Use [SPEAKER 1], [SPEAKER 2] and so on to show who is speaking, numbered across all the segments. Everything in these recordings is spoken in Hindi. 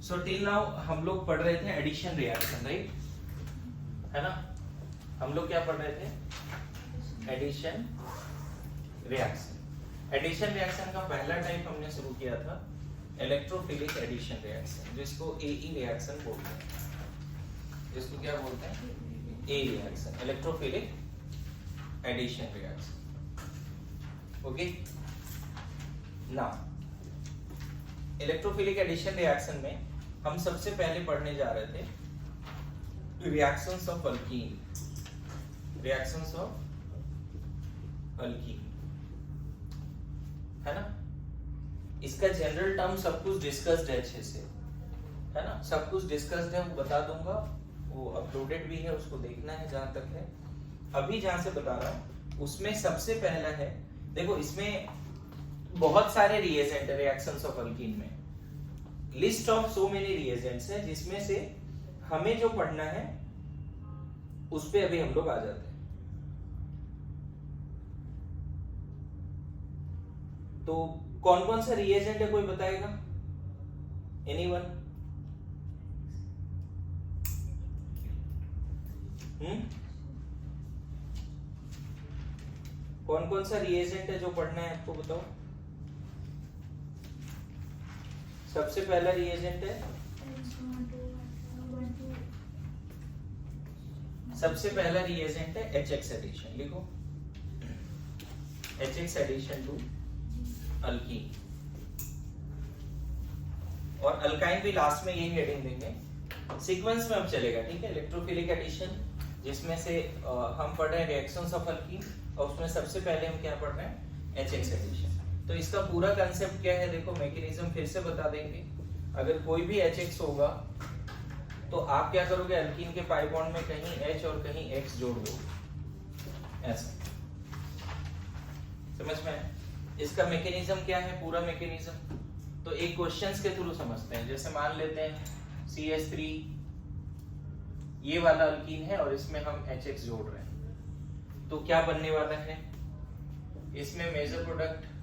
[SPEAKER 1] सो टिल नाउ हम लोग पढ़ रहे थे एडिशन रिएक्शन, राइट, है ना। हम लोग क्या पढ़ रहे थे? Addition reaction. एडिशन रिएक्शन का पहला टाइप हमने शुरू किया था इलेक्ट्रोफिलिक एडिशन रिएक्शन, जिसको एई रिएक्शन बोलते हैं। जिसको क्या बोलते हैं? A reaction, electrophilic addition reaction. Okay, now electrophilic addition reaction में हम सबसे पहले पढ़ने जा रहे थे reactions of alkene. Reactions of alkene, है ना। इसका जनरल टर्म सब कुछ डिस्कस्ड है अच्छे से, है ना। सब कुछ डिस्कस्ड है, वो बता दूंगा, वो अपलोडेड भी है, उसको देखना है जहां तक है। अभी जहां से बता रहा हूं उसमें सबसे पहला है, देखो इसमें बहुत सारे रिएजेंट है रिएक्शंस ऑफ अल्कीन में, list of so many reagents है, जिसमें से हमें जो पढ़ना है उस पे अभी हम लोग आ जाते हैं। तो कौन कौन सा रिएजेंट है कोई बताएगा? एनीवन? कौन कौन सा रिएजेंट है जो पढ़ना है आपको, बताओ। सबसे पहला रिएजेंट है, सबसे पहला रिएजेंट है HX एडिशन। लिखो HX एडिशन टू अल्कीन, और अल्काइन भी लास्ट में यही हेडिंग देंगे। सीक्वेंस में अब चलेगा, ठीक है। इलेक्ट्रोफिलिक एडिशन जिसमें से हम पढ़ रहे हैं रिएक्शंस ऑफ अल्कीन, और उसमें सबसे पहले हम क्या पढ़ रहे हैं? HX addition. तो इसका पूरा कंसेप्ट क्या है, देखो मैकेनिज्म फिर से बता देंगे। अगर कोई भी HX होगा तो आप क्या करोगे? अल्कीन के पाई बॉन्ड में कहीं H और कहीं X जोड़ दो, ऐसा। समझ में है? इसका मैकेनिज्म क्या है, पूरा मैकेनिज्म तो एक क्वेश्चंस के थ्रू समझते हैं। जैसे मान लेते हैं CH3 ये वाला अल्कीन है और इसमें हम HX जोड़ रहे हैं, तो क्या बनने वाला है? इसमें मेजर प्रोडक्ट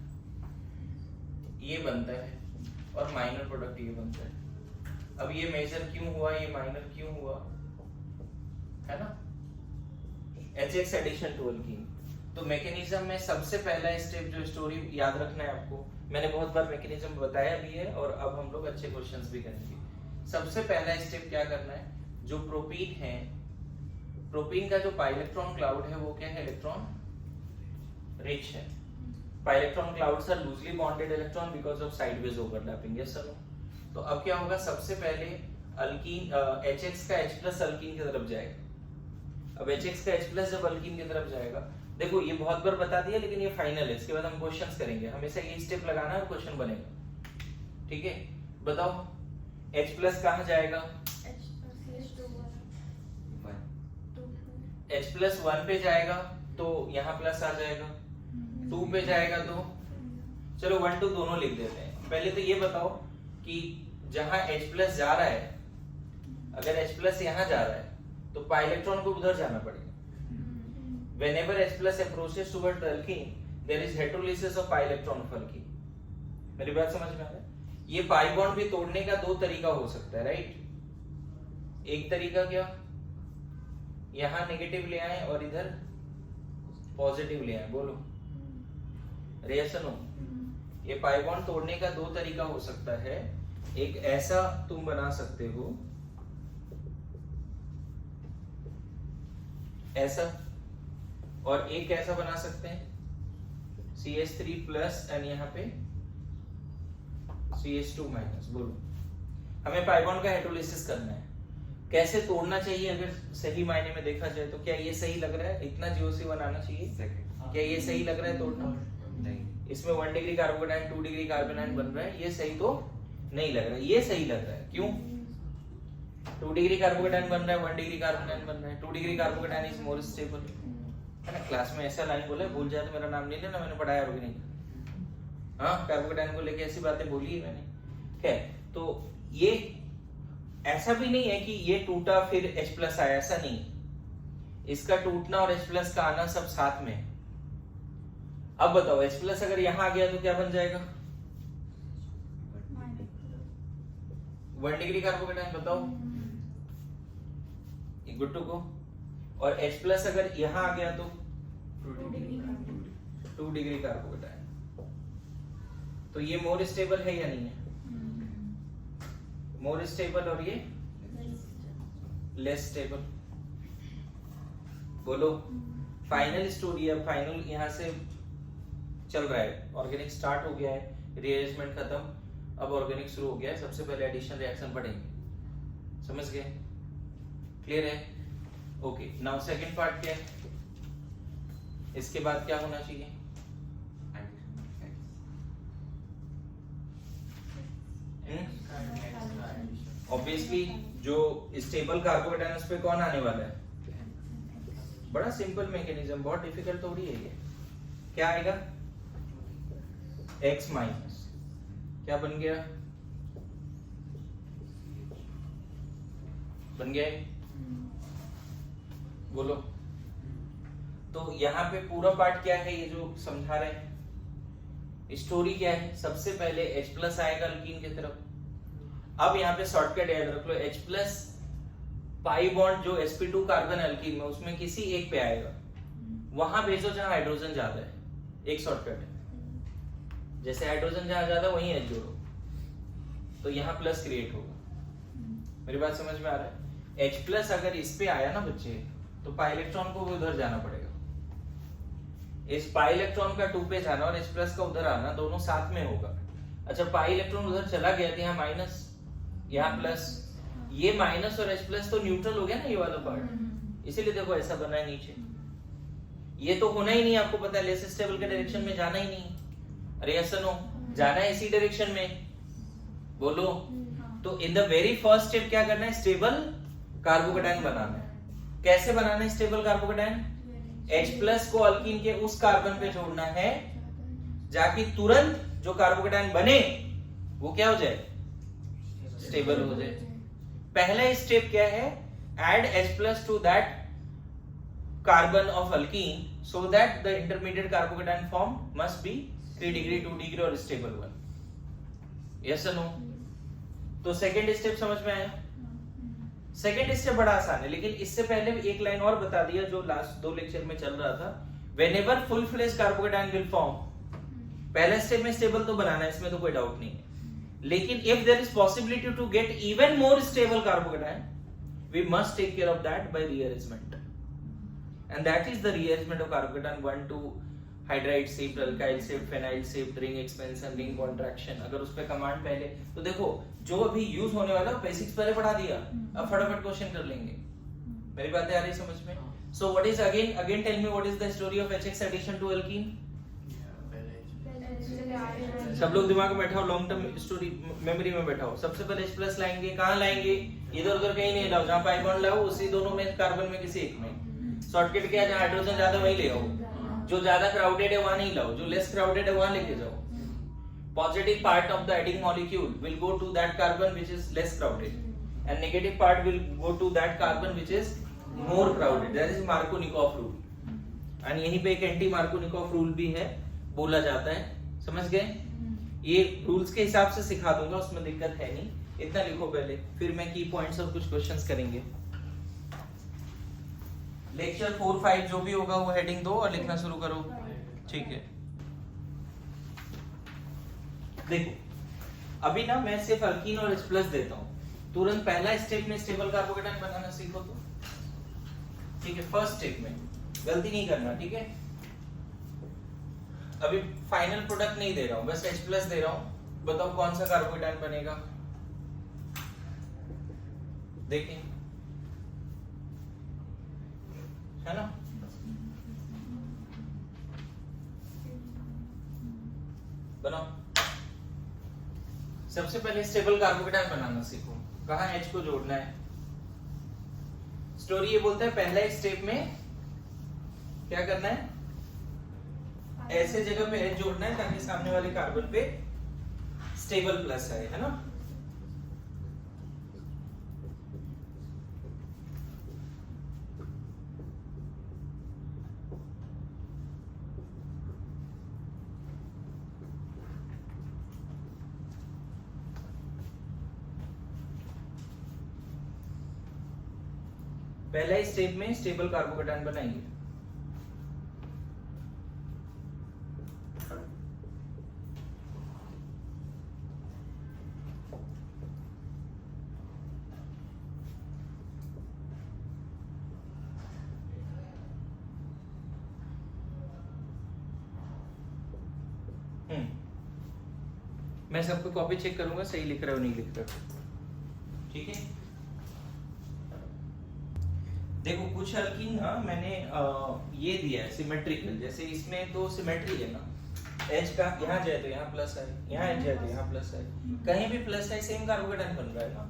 [SPEAKER 1] ये बनता है और माइनर प्रोडक्ट ये बनता है। अब ये मेजर क्यों हुआ, ये माइनर क्यों हुआ, है ना। HX addition to alkene. तो मैकेनिज्म में सबसे पहला स्टेप जो स्टोरी याद रखना है आपको, मैंने बहुत बार मैकेनिज्म बताया भी है और अब हम लोग अच्छे क्वेश्चंस भी करेंगे। सबसे पहला स्टेप क्या करना है, जो प्रोपीन है, प्रोपीन का जो पाई इलेक्ट्रॉन क्लाउड है वो क्या है? इलेक्ट्रॉन रिच है। Pi electron clouds are loosely bonded electron because of sideways overlapping, yes sir no. तो अब क्या होगा, सबसे पहले अल्कीन HX का H+ अल्कीन की तरफ जाएगा। अब HX का H+ जब अल्कीन की तरफ जाएगा, देखो ये बहुत बार बता दिया लेकिन ये फाइनल है, इसके बाद हम क्वेश्चंस करेंगे। हमेशा ये स्टेप लगाना है, क्वेश्चन बनेगा, ठीक है। बताओ H+ कहां जाएगा? H+1 पे जाएगा तो यहाँ प्लस आ जाएगा, 2 पे जाएगा तो चलो 1 2 दोनों लिख देते हैं। पहले तो ये बताओ कि जहां H+ जा रहा है, अगर H+ यहाँ जा रहा है तो पाई इलेक्ट्रॉन को उधर जाना पड़ेगा। Whenever H+ approaches toward the alkene, there is heterolysis of pi electron of alkene. मेरी बात समझ में आ रहा है? ये पाई बॉन्ड भी तोड़ने का दो तरीका हो सकता है, राइट। एक तरीका क्या, यहाँ नेगेटिव ले आए और इधर पॉजिटिव ले आए, बोलो रिएक्शन हो। ये पाई बॉन्ड तोड़ने का दो तरीका हो सकता है। एक ऐसा तुम बना सकते हो, ऐसा, और एक ऐसा बना सकते हैं CH3+ एंड यहाँ पे CH2-। बोलो, हमें पाई बॉन्ड का हेटेरोलिसिस करना है। कैसे तोड़ना चाहिए अगर सही मायने में देखा जाए तो? क्या ये सही लग रहा है इतना GOC बनाना चाहिए? क्या ये सही लग रहा है तोड़ना? नहीं। इसमें 1 डिग्री कार्बोकेटाइन 2 डिग्री कार्बोनाइन बन रहा है, ये सही तो नहीं लग रहा है। ये सही लग रहा है, क्यों? 2 डिग्री कार्बोकेटाइन बन रहा है, 1 डिग्री कार्बोनाइन बन रहा है। 2 degree carbocation is more stable, है ना। क्लास में ऐसा लाइन बोला, भूल जाए तो मेरा नाम नहीं लेना, मैंने पढ़ाया होगा नहीं। हाँ, कार्बोकेटाइन को लेके ऐसी बातें बोली है मैंने, क्या। तो ये ऐसा भी नहीं है कि ये टूटा फिर H+ आया, ऐसा नहीं। इसका टूटना और H+ का आना सब साथ में। अब बताओ H+ अगर यहां आ गया तो क्या बन जाएगा? 1 डिग्री कार्बोकेटाइन बताओ, गुड टू गो। और H प्लस अगर यहाँ आ गया तो 2 डिग्री कार्बोकेटाइन। तो ये मोर स्टेबल है या नहीं है? मोर स्टेबल और ये लेस स्टेबल। बोलो फाइनल स्टोरी है, फाइनल यहाँ से चल रहा है, ऑर्गेनिक स्टार्ट हो गया है, रीअरेंजमेंट खत्म, अब ऑर्गेनिक शुरू हो गया है। सबसे पहले एडिशन रिएक्शन पढ़ेंगे, समझ गए? क्लियर है? ओके, नाउ सेकंड पार्ट क्या है? इसके बाद क्या होना चाहिए? ऑब्वियसली जो स्टेबल कार्बोकेटाइन उस पे कौन आने वाला है? बड़ा सिंपल मैकेनिज्म, बहुत डिफिकल्ट थोड़ी है ये। क्या आएगा? X माइनस क्या बन गया? बन गया है? बोलो। तो यहाँ पे पूरा पार्ट क्या है ये जो समझा रहे हैं? स्टोरी क्या है? सबसे पहले H प्लस आएगा अल्कीन की तरफ। अब यहाँ पे शॉर्टकट याद रख लो, H प्लस पाई बॉन्ड जो sp2 कार्बन अल्कीन में उसमें किसी एक पे आएगा, वहां भेजो जहां हाइड्रोजन ज्यादा है। एक शॉर्टकट है, जैसे हाइड्रोजन जहां ज्यादा वहीं H जोड़ो, तो यहाँ प्लस क्रिएट होगा। मेरी बात समझ में आ रहा है? H प्लस अगर इस पे आया ना बच्चे, तो पाई इलेक्ट्रॉन को भी उधर जाना पड़ेगा। इस पाई इलेक्ट्रॉन का 2 पे जाना और H प्लस का उधर आना, दोनों साथ में होगा। अच्छा, पाई इलेक्ट्रॉन उधर चला गया तो यहाँ माइनस, यहाँ प्लस, ये माइनस और H प्लस तो न्यूट्रल हो गया ना ये वाला पार्ट, इसीलिए देखो ऐसा बना है नीचे। ये तो होना ही नहीं, आपको पता है लेस स्टेबल के डायरेक्शन में जाना ही नहीं। अरे यस नो, जाना है इसी डायरेक्शन में। बोलो। तो in the very first step क्या करना है? स्टेबल कार्बोकेटाइन बनाना है। कैसे बनाना है स्टेबल कार्बोकेटाइन? H प्लस को अल्कीन के उस कार्बन पे जोड़ना है जाकि तुरंत जो कार्बोकेटाइन बने वो क्या हो जाए? स्टेबल हो जाए। पहला स्टेप क्या है? Add H plus two that carbon of alkyne so that the intermediate carbocation form must be 3 degree 2 degree और स्टेबल 1। यस और नो? तो सेकंड स्टेप समझ में आया? सेकंड स्टेप बड़ा आसान है, लेकिन इससे पहले एक लाइन और बता दिया जो लास्ट 2 लेक्चर में चल रहा था। Whenever full fledge carbocation will form, पहले स्टेप में स्टेबल तो बनाना है, इसमें तो कोई डाउट नहीं है, लेकिन if there is possibility to get even more stable carbocation, we must take care of that by rearrangement, and that is the rearrangement of carbocation 1 to hydride shift, alkyl shift, phenyl shift, ring expansion, ring contraction। अगर उस पे कमांड पहले, तो देखो जो अभी यूज होने वाला बेसिक्स पहले पढ़ा दिया, अब फटाफट क्वेश्चन कर लेंगे। मेरी बातें आ रही समझ में? So what is again tell me what is the story of HX addition to alkene? सब लोग दिमाग में बैठाओ, लॉन्ग टर्म स्टोरी मेमोरी में बैठाओ। सबसे पहले H प्लस लाएंगे, कहाँ लाएंगे? इधर उधर कहीं नहीं लाओ, जहाँ पाई बॉन्ड लाओ उसी दोनों में कार्बन में किसी एक में। शॉर्टकट क्या है? जहाँ हाइड्रोजन ज्यादा वहीं ले आओ, जो ज्यादा क्राउडेड है वहां नहीं लाओ, जो लेस क्राउडेड है वहां लेके जाओ। Positive part of the adding molecule will go to that carbon which is less crowded and negative part will go to that carbon which is more crowded. That is Markovnikov rule. And यहीं पे एक एंटी मार्कोनिकॉफ रूल भी है, बोला जाता है। समझ गए? ये रूल्स के हिसाब से सिखा दूंगा, उसमें दिक्कत है नहीं। इतना लिखो पहले, फिर मैं की पॉइंट्स और कुछ क्वेश्चंस करेंगे। लेक्चर 4-5 जो भी होगा वो हेडिंग दो और लिखना शुरू करो, ठीक है? देखो अभी ना मैं सिर्फ अल्कीन और H प्लस देता हूँ, तुरंत पहला स्टेप में स्टेबल कार्बोकेटाइन बनाना सीखो तो, ठीक है? फर्स्ट स्टेप में गलती नहीं करना, ठीक है? अभी फाइनल प्रोडक्ट नहीं दे रहा हूं, बस H प्लस दे रहा हूं। बताओ कौन सा कार्बोकेटाइन बनेगा? देखें, है ना? बनाओ। सबसे पहले स्टेबल कार्बोकेटाइन बनाना सीखो। कहाँ H को जोड़ना है? स्टोरी ये बोलता है पहला स्टेप में क्या करना है? ऐसे जगह पे H जोड़ना है ताकि सामने वाले कार्बन पे स्टेबल प्लस आए, है ना? पहला ही स्टेप में स्टेबल कार्बोकेटायन बनाएंगे। मैं सबको कॉपी चेक करूंगा सही लिख रहे हो नहीं लिख रहे हो, ठीक है। देखो कुछ अल्कीन ना मैंने ये दिया है सिमेट्रिकल, जैसे इसमें तो सिमेट्री है ना, H का यहाँ जाए तो यहाँ प्लस है, यहाँ H जाए तो यहाँ प्लस है, कहीं भी प्लस है, सेम कार्बोकेटायन बन रहा है ना,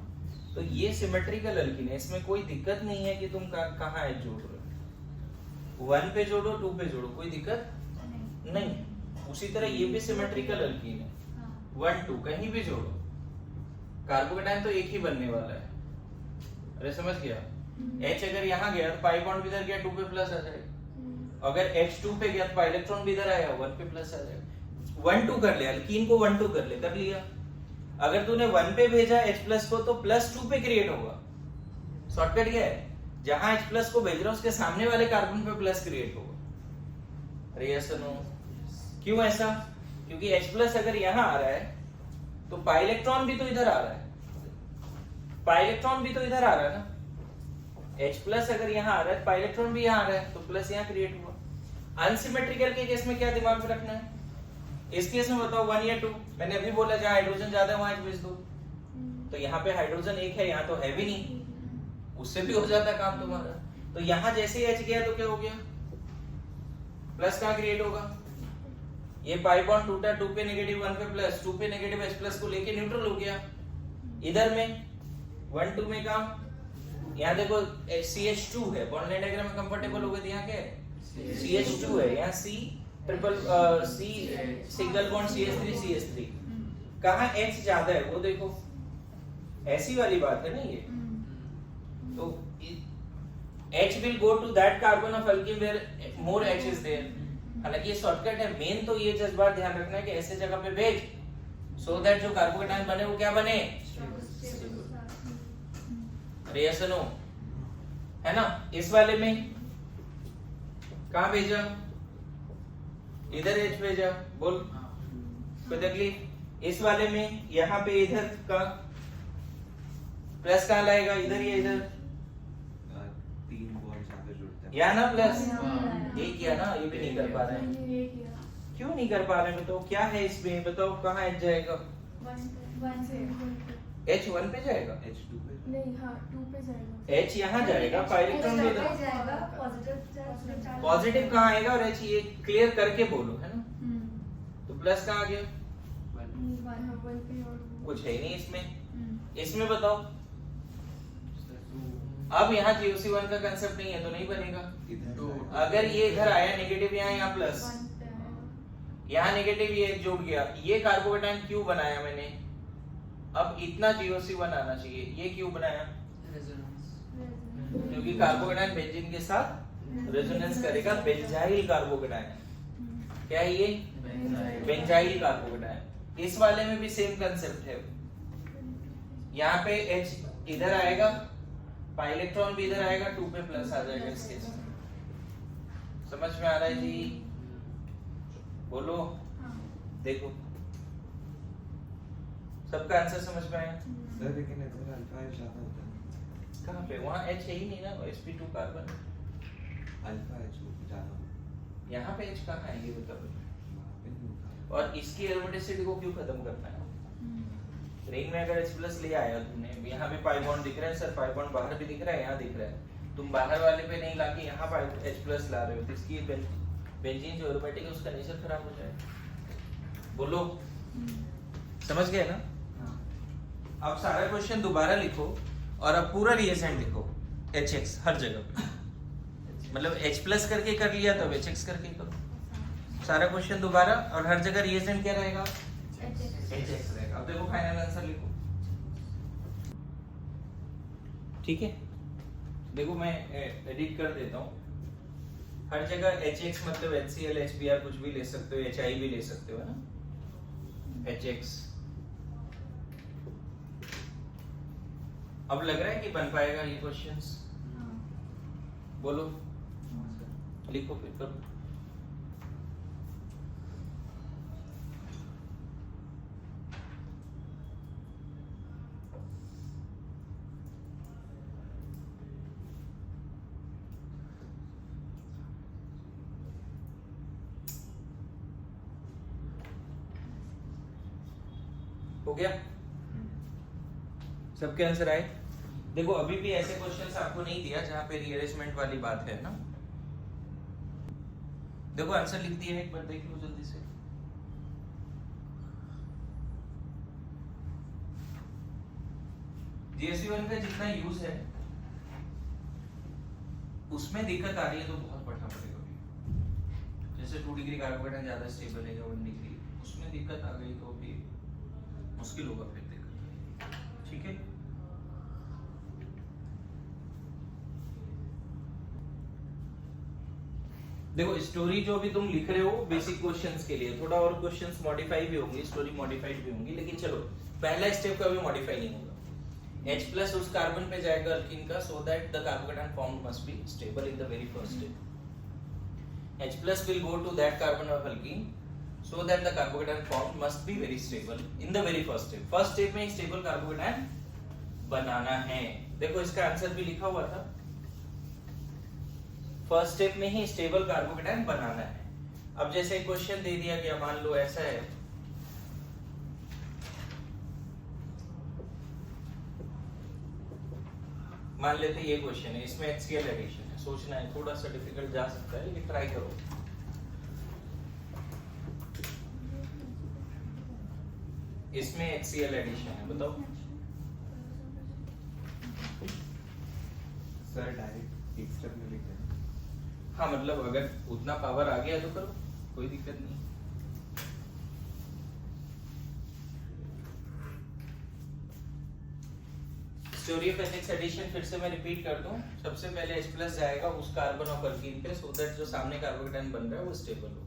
[SPEAKER 1] तो ये सिमेट्रिकल अल्कीन है, इसमें कोई दिक्कत नहीं है कि तुम कहाँ H जोड़ रहे हो, 1 पे जोड़ो 2 पे जोड़ो कोई दिक्कत नहीं। उसी तरह ये भी सिमेट्रिकल अल्कीन है, 1 2 कहीं भी जोड़ो, कार्बोकेटायन तो एक ही बनने वाला है। अरे समझ गया, H अगर यहाँ गया तो पाई बॉन्ड इधर गया 2 पे प्लस आ जाएगा, अगर H 2 पे गया तो पाई इलेक्ट्रॉन भी इधर आया 1 पे प्लस आ जाएगा। 1 2 कर ले, अल्कीन को 1 2 कर ले, कर लिया। अगर तूने 1 पे भेजा H प्लस को तो प्लस 2 पे क्रिएट होगा, शॉर्टकट क्या है, जहां H प्लस को भेज रहा हूं उसके सामने वाले कार्बन पे प्लस क्रिएट होगा। अरे यस नो, क्यों ऐसा? क्योंकि H प्लस अगर यहाँ आ रहा है तो पाई इलेक्ट्रॉन भी तो इधर आ रहा है, पाई इलेक्ट्रॉन भी तो इधर आ रहा है ना, H प्लस अगर यहाँ आ रहा है पाई इलेक्ट्रॉन भी यहाँ आ रहा है तो प्लस यहाँ क्रिएट हुआ। अनसिमेट्रिकल के केस में क्या दिमाग में रखना है, इस केस में बताओ 1 या 2, मैंने अभी बोला जहाँ हाइड्रोजन ज्यादा है वहां H भेज दो, तो यहाँ पे हाइड्रोजन एक है, यहाँ तो है भी नहीं, उससे भी हो जाता काम तुम्हारा। तो यहाँ जैसे ही H गया तो क्या हो गया, प्लस कहाँ क्रिएट होगा, ये पाई बॉन्ड टूटा, 2 पे नेगेटिव 1 पे प्लस, 2 पे नेगेटिव H प्लस को लेके न्यूट्रल हो गया। इधर में 1 2 में काम, यहाँ देखो CH2 है, बॉन्ड लाइन डायग्राम में कंफर्टेबल हो गए, यहाँ क्या है CH2 है, यहाँ C triple C single bond CH3 कहाँ H ज्यादा है वो देखो, ऐसी वाली बात है ना ये। तो H will go to that carbon of alkene where more H is there। हालांकि ये शॉर्टकट है, मेन तो ये जज्बात ध्यान रखना है कि ऐसे जगह पे भेज सो दैट जो कार्बोकेटायन बने वो क्या बने, अरे यस नो, है ना। इस वाले में कहाँ भेजा, इधर H भेजा, बोल कोई तकलीफ। इस वाले में यहाँ पे इधर का प्लस कहाँ लाएगा, इधर या इधर,
[SPEAKER 2] 3 बॉन्ड यहाँ पे जुड़ते हैं,
[SPEAKER 1] या ना प्लस ये किया ना, ये भी नहीं कर पा रहे हैं, क्यों नहीं कर पा रहे हैं बताओ, क्या है इसमें बताओ, कहाँ H जाएगा, H 1 पे जाएगा,
[SPEAKER 2] H 2 पे
[SPEAKER 3] नहीं, हाँ 2 पे जाएगा,
[SPEAKER 1] H यहाँ जाएगा, पाई इलेक्ट्रॉन भी इधर, पॉजिटिव कहाँ आएगा, और H ये क्लियर करके बोलो, है ना। तो प्लस कहाँ आ गया, कुछ है ही नहीं इसमें। इसमें बताओ, अब यहाँ GOC1 का कंसेप्ट नहीं है तो नहीं बनेगा। तो अगर ये इधर आया नेगेटिव, यहाँ प्लस, यहाँ नेगेटिव, ये जोड़ गया, ये कार्बोकेटायन क्यों बनाया मैंने, अब इतना GOC1 आना चाहिए, ये क्यों बनाया, क्योंकि कार्बोकेटायन बेंजीन के साथ रेजोनेंस करेगा, बेंजाइल कार्बोकेटायन, क्या है ये, बेंजाइल कार्बोकेटायन। इस वाले में भी सेम कंसेप्ट है, यहाँ पे H इधर आएगा, पाई इलेक्ट्रॉन भी इधर आएगा, 2 पे प्लस आ जाएगा इस केस में। समझ में आ रहा है जी, बोलो, देखो सबका आंसर समझ में आया
[SPEAKER 2] सर, लेकिन इधर अल्फा H ज्यादा होता है,
[SPEAKER 1] कहाँ पे, वहाँ H है ही नहीं ना, sp2 कार्बन,
[SPEAKER 2] अल्फा H ज्यादा होता है,
[SPEAKER 1] यहाँ पे H कहाँ है ये बताओ,
[SPEAKER 2] वहाँ पे नहीं होता।
[SPEAKER 1] और इसकी एरोमेटिसिटी को क्यों खत्म करना है। रिंग में अगर H प्लस ले आया तुमने, यहाँ पे पाई बॉन्ड दिख रहा है, सर पाई बॉन्ड बाहर भी दिख रहा है, यहाँ दिख रहा है, तुम बाहर वाले पे नहीं लाके यहाँ पाई H प्लस ला रहे हो, तो इसकी बेंजीन जो एरोमेटिक है उसका नेचर खराब हो जाएगा। बोलो, समझ गए ना। अब सारा क्वेश्चन दोबारा लिखो और अब पूरा रिएजेंट लिखो, HX हर जगह पे, मतलब H प्लस करके कर लिया तो HX करके करो सारा क्वेश्चन दोबारा, और हर जगह रिएजेंट क्या रहेगा, HX रहेगा। अब देखो फाइनल आंसर लिखो, ठीक है। देखो मैं एडिट कर देता हूँ, हर जगह HX मतलब HCl HBr कुछ भी ले सकते हो, HI भी ले सकते हो, है ना, HX। अब लग रहा है कि बन पाएगा ये क्वेश्चंस, बोलो, लिखो फिर करो। हो गया? सबके आंसर आए? देखो अभी भी ऐसे क्वेश्चंस आपको नहीं दिया जहां पे रीअरेंजमेंट वाली बात है ना। देखो आंसर लिख दिया है, एक बार देख लो जल्दी से। GST1 का जितना यूज है उसमें दिक्कत आ रही है तो बहुत पढ़ना पड़ेगा। जैसे 2 डिग्री कार्बोकेटायन ज्यादा स्टेबल है या 1 डिग्री, उसमें दिक्कत आ गई तो भी मुश्किल होगा फिर दिक्कत। ठीक है, देखो स्टोरी जो भी तुम लिख रहे हो बेसिक क्वेश्चंस के लिए, थोड़ा और क्वेश्चंस मॉडिफाई भी होंगे, स्टोरी मॉडिफाइड भी होंगी, लेकिन चलो पहला स्टेप का भी मॉडिफाई नहीं होगा। H प्लस उस कार्बन पे जाएगा अल्कीन का, so that the carbocation formed must be stable in the very first step. H plus will go to that carbon of alkene so that the carbocation formed must be very stable in the very first step. First step में stable carbocation बनाना है। देखो इसका आंसर भी लिखा हुआ था, फर्स्ट स्टेप में ही स्टेबल कार्बोकेटायन बनाना है। अब जैसे क्वेश्चन दे दिया गया, मान लो ऐसा है, मान लेते ये क्वेश्चन है, इसमें HCl एडिशन है, सोचना है, थोड़ा सा डिफिकल्ट जा सकता है लेकिन ट्राई करो। इसमें HCl एडिशन है, बताओ।
[SPEAKER 2] सर डायरेक्ट एक स्टेप में लिख दें।
[SPEAKER 1] हाँ मतलब अगर उतना पावर आ गया तो करो, कोई दिक्कत नहीं। स्टोरी ऑफ एथिक्स एडिशन फिर से मैं रिपीट कर दूं। सबसे पहले H प्लस जाएगा उस कार्बन ऑफ अल्कीन पे, सो दैट जो सामने कार्बोकेटायन बन रहा है वो स्टेबल हो।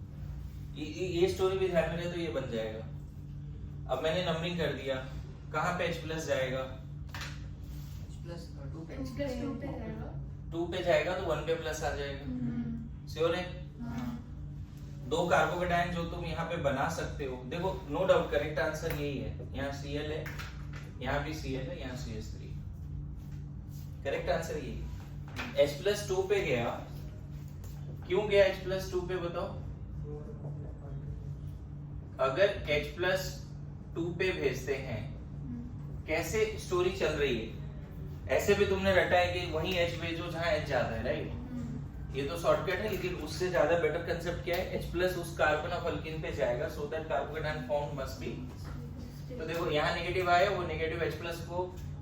[SPEAKER 1] ये स्टोरी भी ध्यान में रहे तो ये बन जाएगा। अब मैंने नंबरिंग कर दिया, कहाँ पे H प्लस जाएगा?
[SPEAKER 3] H plus 2 पे जाएगा।
[SPEAKER 1] 2 पे जाएगा तो 1 पे प्लस आ जाएगा। श्योर है? दो कार्बोकेटायन जो तुम यहाँ पे बना सकते हो, देखो नो डाउट करेक्ट आंसर यही है। यहाँ Cl है, यहाँ भी Cl है, यहाँ CH3। करेक्ट आंसर यही। H plus 2 पे गया, क्यों गया H plus 2 पे बताओ? अगर H plus 2 पे भेजते हैं, कैसे स्टोरी चल रही है? ऐसे भी तुमने रटा है कि वही H भेजो जहां H ज्यादा है, राइट? ये तो शॉर्टकट है, लेकिन उससे ज्यादा बेटर कंसेप्ट क्या है? H plus उस कार्बन ऑफ अल्कीन पे जाएगा, so that carbocation form must be. तो देखो यहाँ नेगेटिव आया, वो नेगेटिव H plus को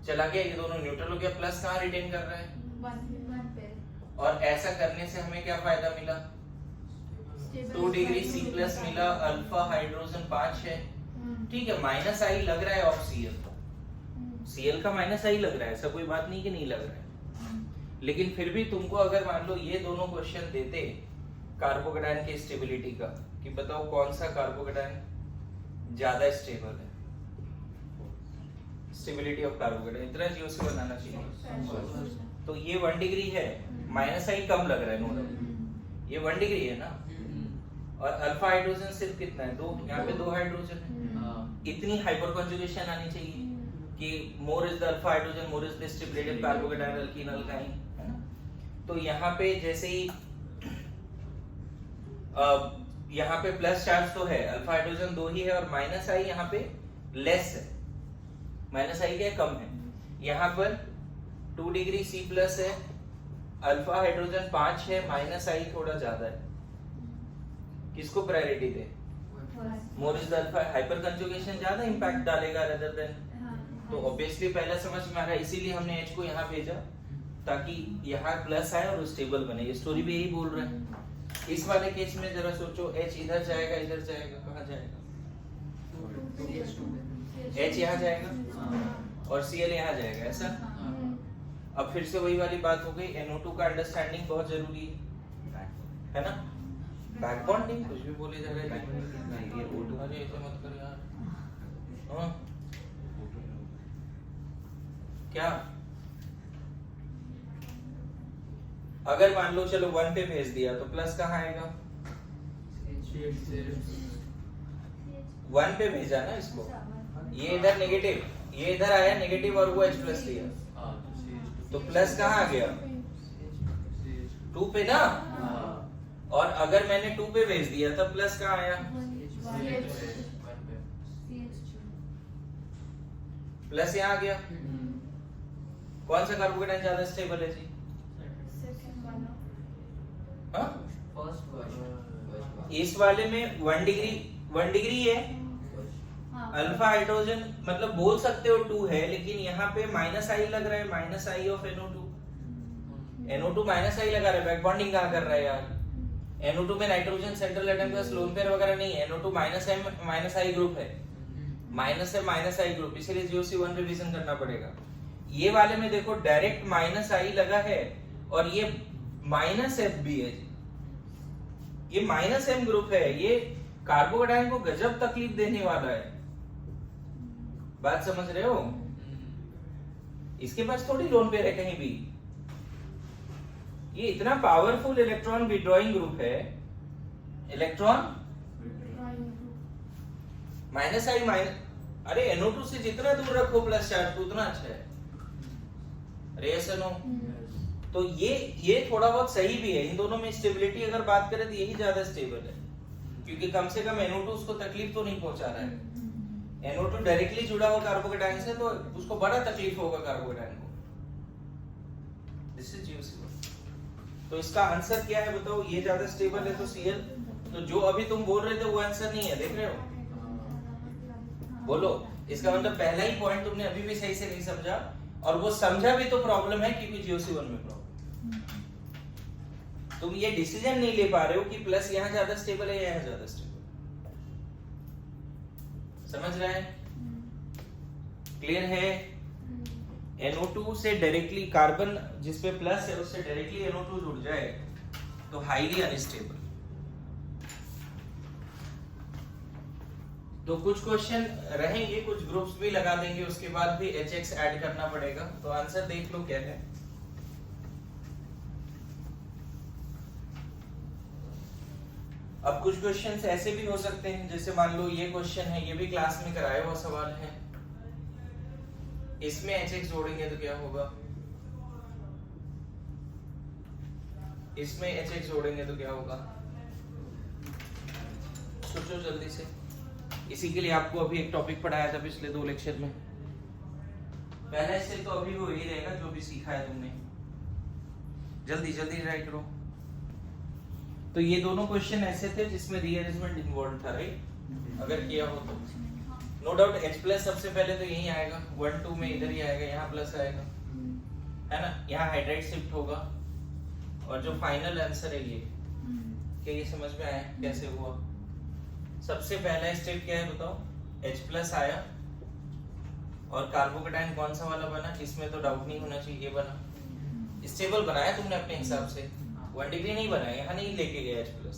[SPEAKER 1] चला गया, ये दोनों न्यूट्रल हो गया, प्लस कहाँ रिटेन कर रहा है?
[SPEAKER 3] 1 पे।
[SPEAKER 1] और ऐसा करने से हमें क्या फायदा मिला? 2 डिग्री C प्लस मिला, अल्फा हाइड्रोजन 5 है, ठीक है। माइनस आई लग रहा है ऑफ Cl, Cl का माइनस आई लग रहा है, ऐसा कोई बात नहीं कि नहीं लग रहा है। लेकिन फिर भी तुमको अगर मान लो ये दोनों क्वेश्चन देते कार्बोकेटायन की स्टेबिलिटी का, कि बताओ कौन सा कार्बोकेटायन ज्यादा स्टेबल है, स्टेबिलिटी ऑफ कार्बोकेटायन, इतना जीओसी बनाना चाहिए। तो ये 1 डिग्री है, माइनस आई कम लग रहा है, नो डाउट ये 1 डिग्री है ना। और अल्फा हाइड्रोजन सिर्फ कितना है? 2, यहाँ पे 2 हाइड्रोजन है। इतनी हाइपर कंजुगेशन आनी चाहिए कि more is the alpha hydrogen, more is the stability carbocation alkyne alkyne, है ना। तो यहाँ पे जैसे ही यहाँ पे प्लस चार्ज तो है, अल्फा हाइड्रोजन 2 ही है, और माइनस आई यहाँ पे लेस है, माइनस आई क्या कम है। यहाँ पर 2 डिग्री C प्लस है, अल्फा हाइड्रोजन 5 है, माइनस आई थोड़ा ज्यादा है। किसको priority they? More is the alpha, hyper conjugation ज्यादा इंपैक्ट डालेगा रेदर देन। तो ऑब्वियसली पहला समझ में आ रहा है, इसीलिए हमने H को यहाँ भेजा ताकि यहाँ प्लस आए और स्टेबल बने। ये स्टोरी भी यही बोल रहा है। इस वाले केस में जरा सोचो, H इधर जाएगा, इधर जाएगा, कहाँ जाएगा? H यहाँ जाएगा और Cl यहाँ जाएगा, ऐसा। अब फिर से वही वाली बात हो गई, NO2 का अंडरस्टैंडिंग बहुत जरूरी है ना। बैकबॉन्ड नहीं, कुछ भी बोले जा रहे हैं। अरे ऐसे मत कर यार। हाँ क्या अगर मान लो चलो 1 पे भेज दिया तो प्लस कहाँ आएगा? 1 पे भेजा ना इसको, ये इधर नेगेटिव, ये इधर आया नेगेटिव और वो H प्लस दिया, तो प्लस कहाँ आ गया? 2 पे ना। और अगर मैंने 2 पे भेज दिया तब प्लस कहाँ आया? प्लस यहाँ आ गया। कौन सा कार्बोकेटाइन ज्यादा स्टेबल है जी? हाँ? इस वाले में 1 डिग्री है। अल्फा हाइड्रोजन मतलब बोल सकते हो 2 है, लेकिन यहाँ पे माइनस आई लग रहा है, minus I of NO2। NO2 minus I लगा रहा है, बैक बॉन्डिंग कहाँ कर रहा है यार? NO2 में नाइट्रोजन सेंट्रल एटम का लोन पेयर वगैरह नहीं है, NO2 माइनस आई ग्रुप है, माइनस आई ग्रुप, इसीलिए GOC1 रिवीजन करना पड़ेगा। ये वाले में देखो डायरेक्ट माइनस आई लगा है और ये माइनस F भी है, ये माइनस M ग्रुप है, ये कार्बोकेटाइन को गजब तकलीफ देने वाला है। बात समझ रहे हो? इसके पास थोड़ी लोन पेयर है कहीं भी, ये इतना पावरफुल इलेक्ट्रॉन विड्रॉइंग ग्रुप है। इलेक्ट्रॉन माइनस आई माइनस, अरे NO2 से जितना दूर रखो प्लस चार्ज उतना अच्छा है। अरे ऐसा नो, तो ये थोड़ा बहुत सही भी है। इन दोनों में स्टेबिलिटी अगर बात करें तो यही ज्यादा स्टेबल है, क्योंकि कम से कम NO2 उसको तकलीफ तो नहीं पहुंचा रहा है। NO2 डायरेक्टली जुड़ा हुआ कार्बोकेटाइन से, तो उसको बड़ा तकलीफ होगा कार्बोकेटाइन को। This is GOC1। तो इसका आंसर क्या है बताओ? ये ज्यादा स्टेबल है तो Cl। तो जो अभी तुम बोल रहे थे वो आंसर नहीं है, देख रहे हो? बोलो, इसका मतलब पहला ही पॉइंट तुमने अभी भी सही से नहीं समझा, और वो समझा भी तो प्रॉब्लम है, क्योंकि GOC1 में प्रॉब्लम। तुम ये डिसीजन नहीं ले पा रहे हो कि प्लस यहाँ ज्यादा स्टेबल है या यहाँ ज्यादा स्टेबल। समझ रहे हैं? क्लियर है? NO2 से डायरेक्टली कार्बन जिसपे प्लस है उससे डायरेक्टली NO2 जुड़ जाए तो हाईली अनस्टेबल। तो कुछ क्वेश्चन रहेंगे, कुछ ग्रुप्स भी लगा देंगे, उसके बाद भी HX ऐड करना पड़ेगा। तो आंसर देख लो क्या है। अब कुछ क्वेश्चंस ऐसे भी हो सकते हैं, जैसे मान लो ये क्वेश्चन है, ये भी क्लास में कराया हुआ सवाल है, इसमें HX जोड़ेंगे तो क्या होगा, इसमें HX जोड़ेंगे तो क्या होगा, सोचो जल्दी से। इसी के लिए आपको अभी एक टॉपिक पढ़ाया था पिछले 2 लेक्चर में। पहला स्टेप तो अभी वो ही रहेगा जो भी सीखा है तुमने, जल्दी जल्दी राइट करो। तो ये दोनों क्वेश्चन ऐसे थे जिसमें रीअरेंजमेंट इन्वॉल्व था, राइट? अगर किया हो तो नो डाउट H प्लस सबसे पहले तो यही आएगा, 1 2 में इधर ही आएगा, यहाँ प्लस आएगा, है ना? यहाँ हाइड्राइड शिफ्ट होगा, और जो फाइनल आंसर है ये, क्या ये समझ में आया कैसे हुआ? सबसे पहला स्टेप क्या है बताओ? H प्लस आया और कार्बोकेटाइन कौन सा वाला बना, इसमें तो डाउट नहीं होना चाहिए, ये बना। स्टेबल बनाया तुमने अपने हिसाब से, 1 डिग्री नहीं बनाया, यहाँ नहीं लेके गया H प्लस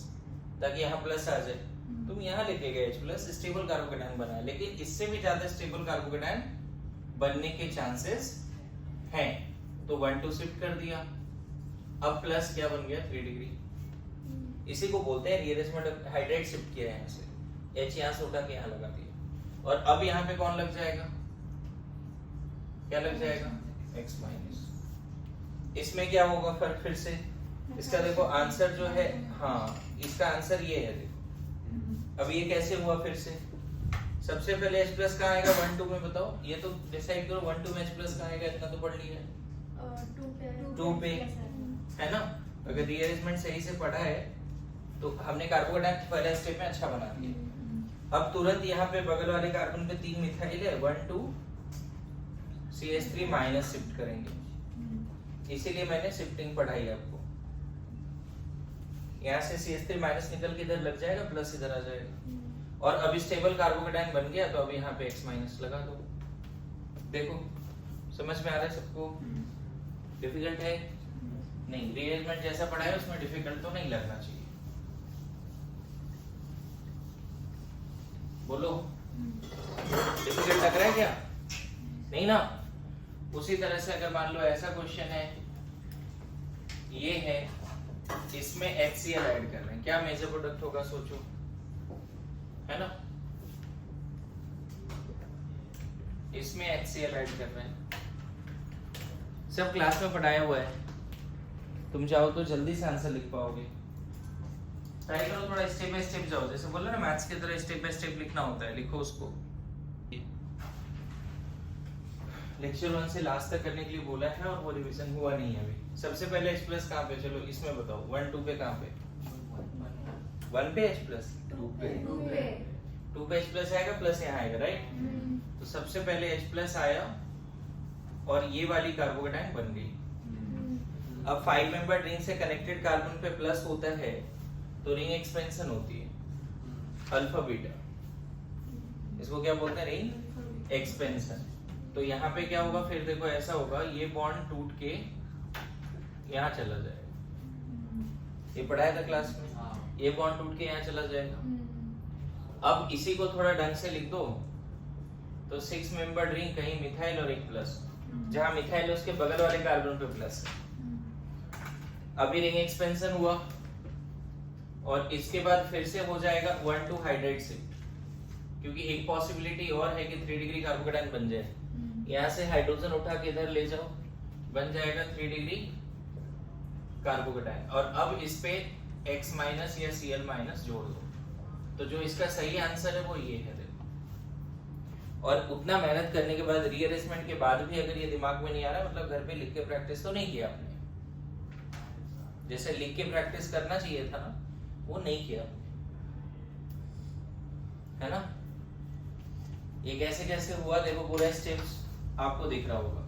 [SPEAKER 1] ताकि यहाँ प्लस आ जाए, तुम यहाँ लेके गए H प्लस, स्टेबल कार्बोकेटाइन बनाया। लेकिन इससे भी ज्यादा स्टेबल कार्बोकेटाइन बनने के चांसेस हैं, तो 1 2 शिफ्ट कर दिया। अब प्लस क्या बन गया? 3 डिग्री। इसी को बोलते हैं रीअरेंजमेंट, हाइड्राइड शिफ्ट किया है यहाँ से, H यहाँ से उठा के यहाँ लगा दिया। और अब यहाँ पे कौन लग जाएगा? क्या लग जाएगा? X minus. इसमें क्या होगा फिर से? इसका देखो आंसर जो है, हाँ इसका आंसर ये है, देखो अब ये कैसे हुआ फिर से? सबसे पहले H प्लस कहाँ आएगा 1 2 में बताओ, ये तो डिसाइड करो 1 2 में H प्लस कहाँ आएगा, इतना तो पढ़ लिया है, 2 पे, है ना? अगर रीअरेंजमेंट सही से पढ़ा है तो हमने कार्बोकेटाइन पहले स्टेप में अच्छा बना दिया। अब तुरंत यहाँ पे बगल वाले कार्बन पे 3 मिथाइल है, 1 2 CH3 माइनस शिफ्ट करेंगे, इसीलिए मैंने शिफ्टिंग पढ़ाई आपको। यहाँ से CH3 माइनस निकल के इधर लग जाएगा, प्लस इधर आ जाएगा, और अब स्टेबल कार्बोकेटाइन बन गया, तो अब यहाँ पे X माइनस लगा दो। देखो समझ में आ रहा है सबको? डिफिकल्ट है नहीं? रीअरेंजमेंट जैसा पढ़ा है उसमें डिफिकल्ट तो नहीं लगना चाहिए, बोलो डिफिकल्ट लग रहा है क्या? नहीं ना? उसी तरह से अगर मान लो ऐसा क्वेश्चन है ये है, इसमें HCl ऐड कर रहे हैं, क्या मेजर प्रोडक्ट होगा सोचो, है ना? इसमें HCl ऐड कर रहे हैं, सब क्लास में पढ़ाया हुआ है, तुम चाहो तो जल्दी से आंसर लिख पाओगे। ट्राई करो, थोड़ा स्टेप बाय स्टेप जाओ, जैसे बोलो ना मैथ्स की तरह स्टेप बाय स्टेप लिखना होता है, लिखो उसको। लेक्चर 1 से लास्ट तक करने के लिए बोला है और वो रिवीजन हुआ नहीं है अभी। सबसे पहले h प्लस कहाँ पे, चलो इसमें बताओ, 1 2 पे कहाँ पे, 1 पे h प्लस,
[SPEAKER 2] 2 पे
[SPEAKER 1] 2 पे h प्लस आएगा, प्लस यहाँ आएगा, राइट? तो सबसे पहले h प्लस आया और ये वाली कार्बोकेटाइन बन गई। अब 5 मेंबर रिंग से कनेक्टेड कार्बन पे प्लस होता है तो रिंग एक्सपेंशन होती है अल्फा बीटा, इसको क्या बोलते हैं, रिंग एक्सपेंशन। तो यहाँ पे क्या होगा फिर, देखो ऐसा होगा, ये बॉन्ड टूट के यहाँ चला जाएगा, ये पढ़ाया था क्लास में, ये बॉन्ड टूट के यहाँ चला जाएगा। अब इसी को थोड़ा ढंग से लिख दो तो 6 मेंबर रिंग, कहीं मिथाइल और एक प्लस, जहां मिथाइल है उसके बगल वाले कार्बन पे प्लस है। अभी रिंग एक्सपेंशन हुआ और इसके बाद फिर से हो जाएगा 1 2 हाइड्राइड शिफ्ट, क्योंकि एक पॉसिबिलिटी और है कि 3 डिग्री कार्बोकेटाइन बन जाए। यहाँ से हाइड्रोजन उठा के इधर ले जाओ, बन जाएगा 3 डिग्री कार्बोकेटाइन, और अब इस पे X माइनस या Cl माइनस जोड़ दो, तो जो इसका सही आंसर है वो ये है। देखो, और उतना मेहनत करने के बाद, रीअरेंजमेंट के बाद भी अगर ये दिमाग में नहीं आ रहा, मतलब घर पे लिख के प्रैक्टिस तो नहीं किया आपने, जैसे लिख के प्रैक्टिस करना चाहिए था ना, वो नहीं किया, है ना? ये कैसे कैसे हुआ देखो, पूरा स्टेप्स आपको दिख रहा होगा,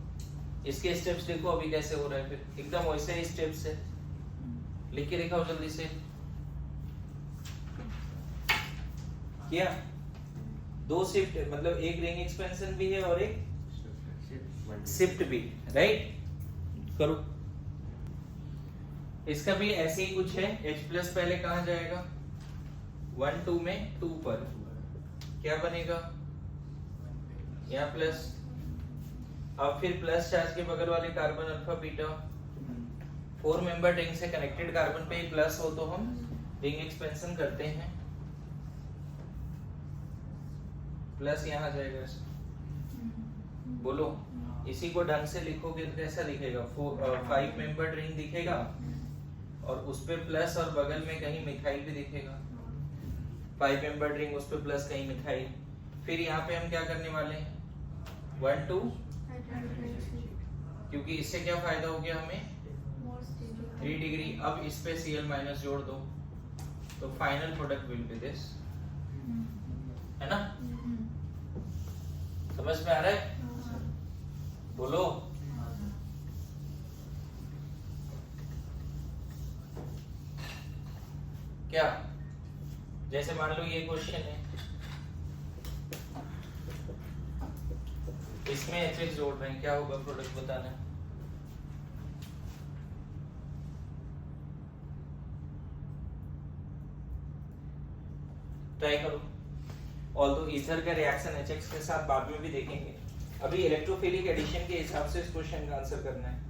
[SPEAKER 1] इसके स्टेप्स देखो अभी कैसे हो रहा है, फिर एकदम वैसे ही स्टेप्स है, लिख के दिखाओ जल्दी से। क्या 2 शिफ्ट, मतलब एक रिंग एक्सपेंशन भी है और एक शिफ्ट भी, राइट? करो, इसका भी ऐसे ही कुछ है। H प्लस पहले कहाँ जाएगा, 1 2 में 2 पर क्या बनेगा, यहाँ प्लस, अब फिर प्लस चार्ज के बगल वाले carbon alpha beta, 4 member ring से कनेक्टेड कार्बन पे प्लस हो तो हम रिंग एक्सपेंशन करते हैं, प्लस यहाँ जाएगा, बोलो इसी को ढंग से लिखोगे तो कैसा दिखेगा, 5 मेंबर रिंग दिखेगा और उस पे प्लस और बगल में कहीं मिथाइल भी दिखेगा, 5 मेंबर रिंग उस पे प्लस कहीं मिथाइल। फिर यहाँ पे हम क्या करने वाले हैं, 1 2, क्योंकि इससे क्या फायदा हो गया हमें, 3 डिग्री। अब इस पे Cl माइनस जोड़ दो तो final product will be this, है ना? समझ में आ रहा है? बोलो, क्या? जैसे मान लो ये क्वेश्चन है, इसमें HX जोड़ रहे हैं, क्या होगा प्रोडक्ट बताना है। ट्राई करो, ऑल्दो ईथर का रिएक्शन HX के साथ बाद में भी देखेंगे, अभी इलेक्ट्रोफिलिक एडिशन के हिसाब से इस क्वेश्चन का आंसर करना है।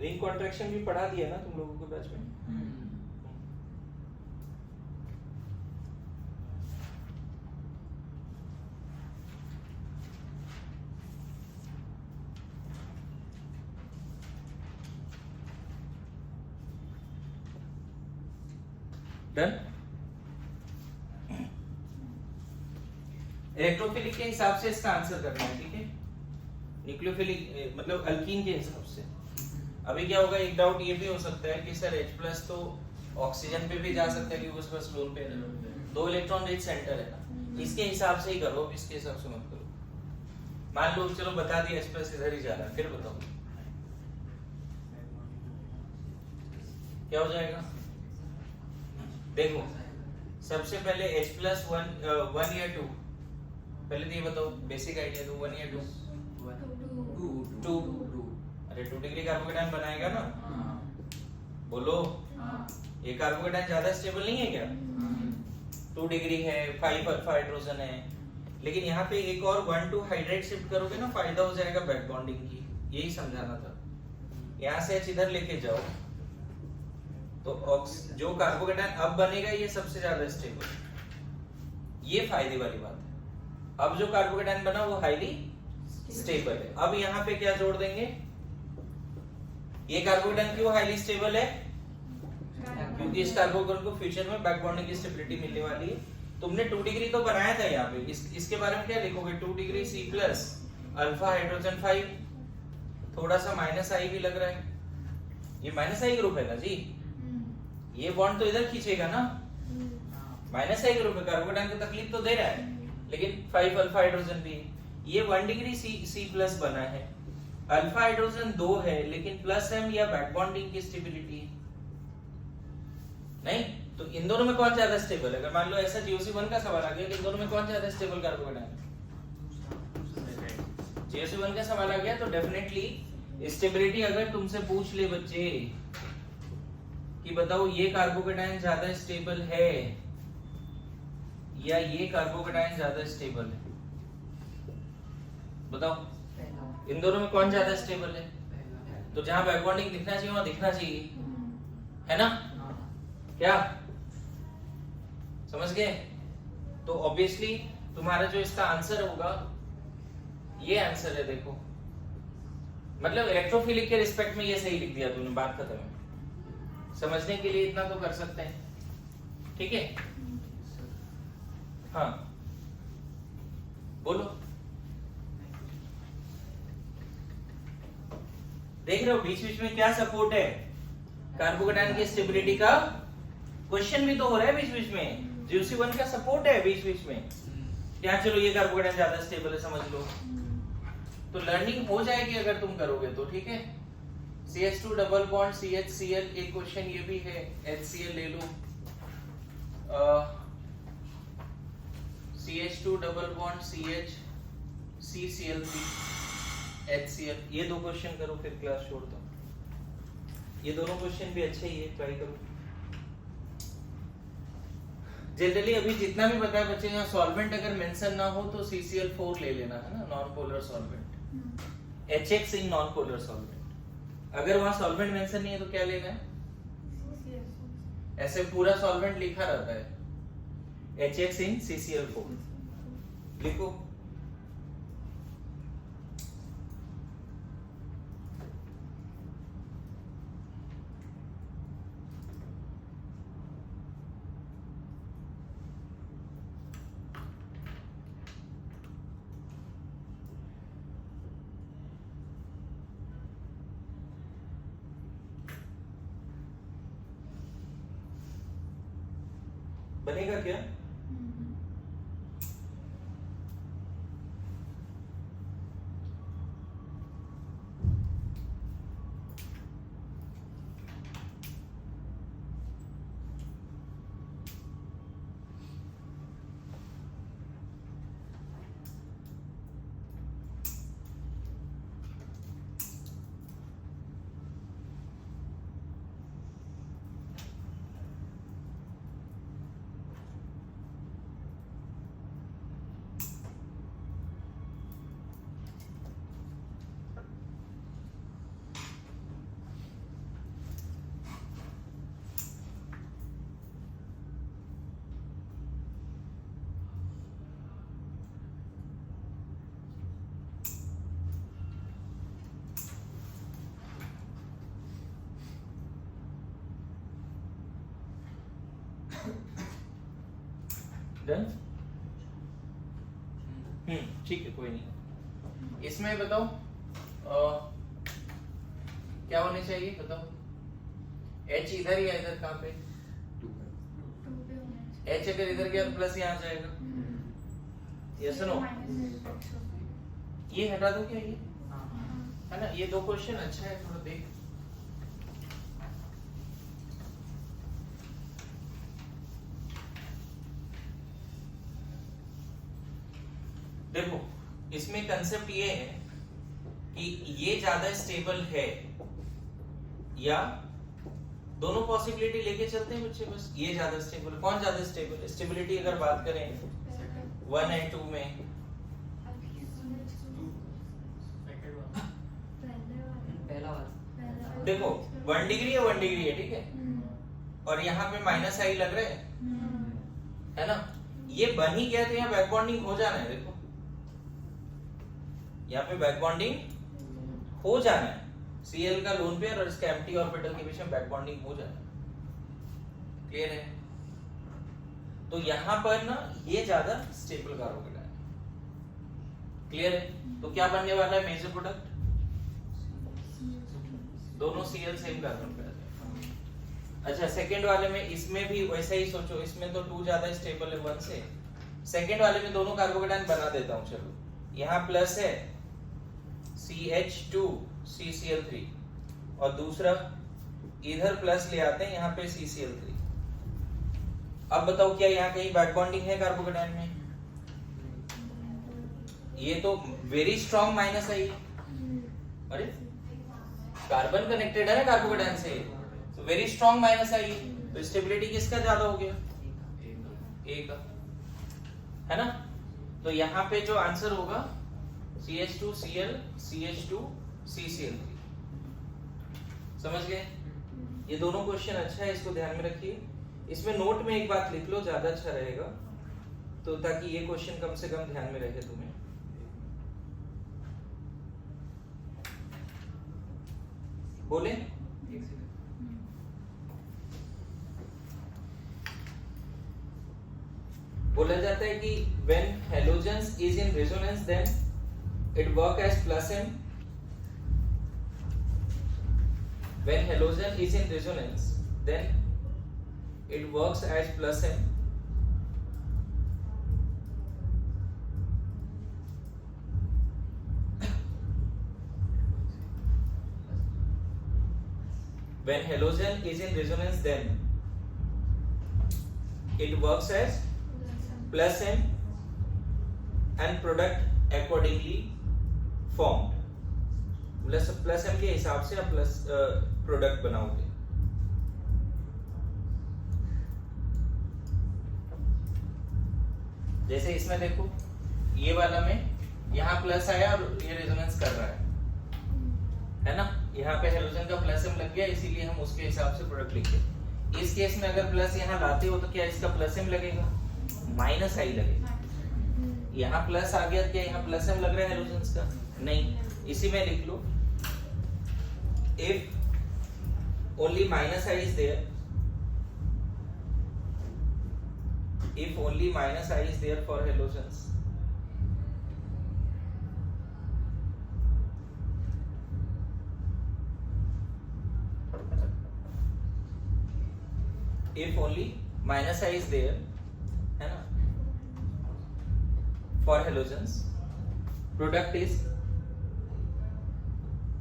[SPEAKER 1] रिंग कॉन्ट्रैक्शन भी पढ़ा दिया ना तुम लोगों को बैच में। डन। इलेक्ट्रोफिलिक के हिसाब से इसका आंसर करना है, ठीक है? न्यूक्लियोफिलिक मतलब अल्कीन के हिसाब से। अभी क्या होगा, एक डाउट ये भी हो सकता है कि सर H प्लस तो ऑक्सीजन पे भी जा सकता है क्योंकि उसके पास लोन पे 2 इलेक्ट्रॉन रिच सेंटर है ना, इसके हिसाब से ही करो, इसके हिसाब से मत करो। मान लो चलो बता दिया H प्लस इधर ही जा रहा है, फिर बताओ क्या हो जाएगा। देखो सबसे पहले H प्लस 1 या 2? पहले तो ये बताओ, बेसिक आइडिया दो, 1 या 2? 2। अरे 2 डिग्री कार्बोकेटायन बनाएगा ना, बोलो। ये कार्बोकेटायन ज्यादा स्टेबल नहीं है क्या? 2 डिग्री है, 5 अल्फा हाइड्रोजन है, लेकिन यहाँ पे एक और 1-2 हाइड्रेट शिफ्ट करोगे ना, फायदा हो जाएगा बैक बॉन्डिंग की, यही समझाना था। यहाँ से H इधर लेके जाओ तो जो कार्बोकेटायन अब बनेगा ये सबसे ज्यादा स्टेबल, ये फायदे वाली बात है। अब जो कार्बोकेटायन बना वो हाईली स्टेबल है। अब यहाँ पे क्या जोड़ देंगे? ये कार्बोकेटायन क्यों हाईली स्टेबल है? क्योंकि इस कार्बोकेटायन को फ्यूचर में बैक बॉन्डिंग की स्टेबिलिटी मिलने वाली है। तुमने 2 डिग्री तो बनाया था यहाँ पे, इसके बारे में क्या लिखोगे? 2 degree C plus alpha hydrogen 5, थोड़ा सा माइनस आई भी लग रहा है, ये माइनस आई ग्रुप है ना जी, ये बॉन्ड तो इधर खींचेगा ना, माइनस आई ग्रुप है, कार्बोकेटायन को तकलीफ तो दे रहा है, लेकिन 5 अल्फा हाइड्रोजन भी है। ये 1 डिग्री C प्लस बना है, अल्फा हाइड्रोजन 2 है, लेकिन प्लस M या बैक बॉन्डिंग की स्टेबिलिटी है नहीं। तो इन दोनों में कौन ज्यादा स्टेबल है? अगर मान लो ऐसा GOC1 का सवाल आ गया कि इन दोनों में कौन ज्यादा स्टेबल कार्बोकेटायन है, GOC1 का सवाल आ गया तो डेफिनेटली स्टेबिलिटी अगर तुमसे पूछ ले बच्चे कि बताओ ये कार्बोकेटायन ज्यादा स्टेबल है या ये कार्बोकेटायन ज्यादा स्टेबल है, बताओ इन दोनों में कौन ज्यादा स्टेबल है? तो जहां बैक बॉन्डिंग दिखना चाहिए वहां दिखना चाहिए, है ना? क्या समझ गए? तो ऑब्वियसली तुम्हारा जो इसका आंसर होगा ये आंसर है। देखो मतलब इलेक्ट्रोफिलिक के रिस्पेक्ट में ये सही लिख दिया तूने, बात खत्म है। समझने के लिए इतना तो कर सकते हैं, ठीक है? हाँ बोलो। देख रहे हो बीच बीच में क्या सपोर्ट है? कार्बोकेटायन की स्टेबिलिटी का क्वेश्चन भी तो हो रहा है बीच बीच में, GOC1 का सपोर्ट है बीच बीच में। यहाँ चलो ये कार्बोकेटायन ज्यादा स्टेबल है समझ लो, तो लर्निंग हो जाएगी अगर तुम करोगे तो, ठीक है? CH2 डबल बॉन्ड CHCl, एक क्वेश्चन ये भी है, HCl ले लो, CH2 double bond CH CCl3 HCl, ये 2 क्वेश्चन करो फिर क्लास छोड़ दो। ये दोनों क्वेश्चन भी अच्छे ही है, ट्राई करो। जनरली अभी जितना भी बताया बच्चे, यहाँ सॉल्वेंट अगर मेंशन ना हो तो CCl4 ले लेना, है ना, non polar solvent, HX in non polar solvent. अगर वहां सॉल्वेंट मेंशन नहीं है तो क्या लेना है? ऐसे पूरा सॉल्वेंट लिखा रहता है, HX इन CCl4 लिखो। बनेगा क्या? डन? ठीक है, कोई नहीं। इसमें बताओ क्या होने चाहिए, बताओ। H इधर या इधर, कहाँ पे? H अगर इधर गया तो प्लस यहाँ जाएगा, यस नो? ये हटा दो क्या, ये है ना? ये 2 क्वेश्चन अच्छा है, थोड़ा देख। देखो इसमें कंसेप्ट ये है कि ये ज्यादा स्टेबल है या दोनों पॉसिबिलिटी लेके चलते हैं बच्चे, बस ये ज्यादा स्टेबल, कौन ज्यादा स्टेबल, स्टेबिलिटी अगर बात करें 1 एंड 2 में,
[SPEAKER 4] पहला वाला
[SPEAKER 1] देखो 1 डिग्री है 1 डिग्री है, ठीक है, और यहाँ पे माइनस आई लग रहा है ना, ये बन ही गया तो यहाँ बैक बॉन्डिंग हो जाना है, देखो यहाँ पे बैक बॉन्डिंग हो जाना है, Cl का लोन पेयर और इसका एम्प्टी ऑर्बिटल के बीच में बैक बॉन्डिंग हो जाना है, क्लियर है। तो यहाँ पर ना ये ज्यादा स्टेबल कार्बोकेटाइन है, क्लियर है। तो क्या बनने वाला है मेजर प्रोडक्ट, दोनों Cl सेम कार्बन पे आ जाएगा। अच्छा सेकंड वाले में इसमें भी वैसा ही सोचो, इसमें तो 2 ज्यादा स्टेबल है 1 से, सेकंड वाले में दोनों कार्बोकेटाइन बना देता हूं, चलो यहाँ प्लस है CH2 CCl3 और दूसरा इधर प्लस ले आते हैं यहाँ पे CCl3। अब बताओ क्या यहाँ कहीं बैक बॉन्डिंग है कार्बोकेटाइन में, ये तो वेरी स्ट्रॉन्ग माइनस है, अरे कार्बन कनेक्टेड है ना कार्बोकेटाइन से, तो वेरी स्ट्रॉन्ग माइनस आई, तो स्टेबिलिटी किसका ज्यादा हो गया, ए का, है ना। तो यहाँ पे जो आंसर होगा CH2Cl CH2 CCl3, समझ गए। ये दोनों क्वेश्चन अच्छा है, इसको ध्यान में रखिए, इसमें नोट में एक बात लिख लो, ज्यादा अच्छा रहेगा, तो ताकि ये क्वेश्चन कम से कम ध्यान में रहे तुम्हें। बोले बोला जाता है कि when halogens is in resonance then it work as plus m, when halogen is in resonance then it works as plus m, when halogen is in resonance then it works as plus m and product accordingly formed, plus m के हिसाब से आप प्लस प्रोडक्ट बनाओगे। जैसे इसमें देखो ये वाला में यहाँ प्लस आया और ये रेजोनेंस कर रहा है ना, यहाँ पे हेलोजन का प्लस m लग गया, इसीलिए हम उसके हिसाब से प्रोडक्ट लिखे। इस केस में अगर प्लस यहाँ लाते हो तो क्या इसका प्लस m लगेगा, माइनस आई लगेगा। यहाँ प्लस आ गया, क्या यहाँ प्लस m लग रहा है हेलोजेंस का, नहीं, इसी में लिख लो if only minus I is there, if only minus I is there for halogens, if only minus I is there, है ना, for halogens, product is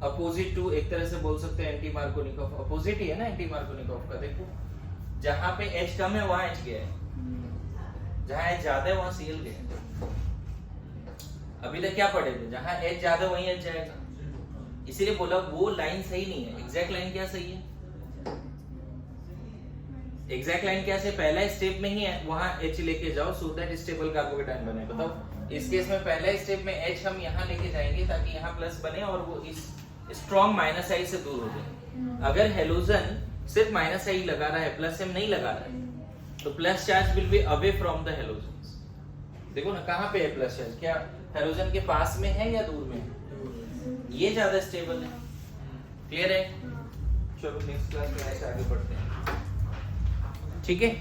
[SPEAKER 1] opposite to, एक तरह से बोल सकते हैं एंटी मार्कोनिकॉफ, अपोजिट ही है ना एंटी मार्कोनिकॉफ का। देखो जहां पे H कम है वहां H गया है, जहां H ज्यादा है वहां Cl गया है। अभी तक क्या पढ़े थे, जहां H ज्यादा वहीं H जाएगा, इसीलिए बोला वो लाइन सही नहीं है। एग्जैक्ट लाइन क्या सही है, एग्जैक्ट लाइन क्या से पहला स्टेप में ही है वहां H लेके जाओ सो दैट स्टेबल कार्बोकेटाइन बने। बताओ इस केस में पहले स्टेप में H हम यहाँ लेके जाएंगे ताकि यहाँ प्लस बने और वो इस स्ट्रॉन्ग माइनस आई से दूर हो जाए। अगर हेलोजन सिर्फ माइनस आई लगा रहा है, प्लस m नहीं लगा रहा है, तो plus charge will be away from the halogens. देखो ना कहाँ पे है प्लस चार्ज, क्या हेलोजन के पास में है या दूर में है, ये ज्यादा स्टेबल है। क्लियर है, चलो नेक्स्ट क्लास में ऐसे आगे बढ़ते हैं, ठीक है।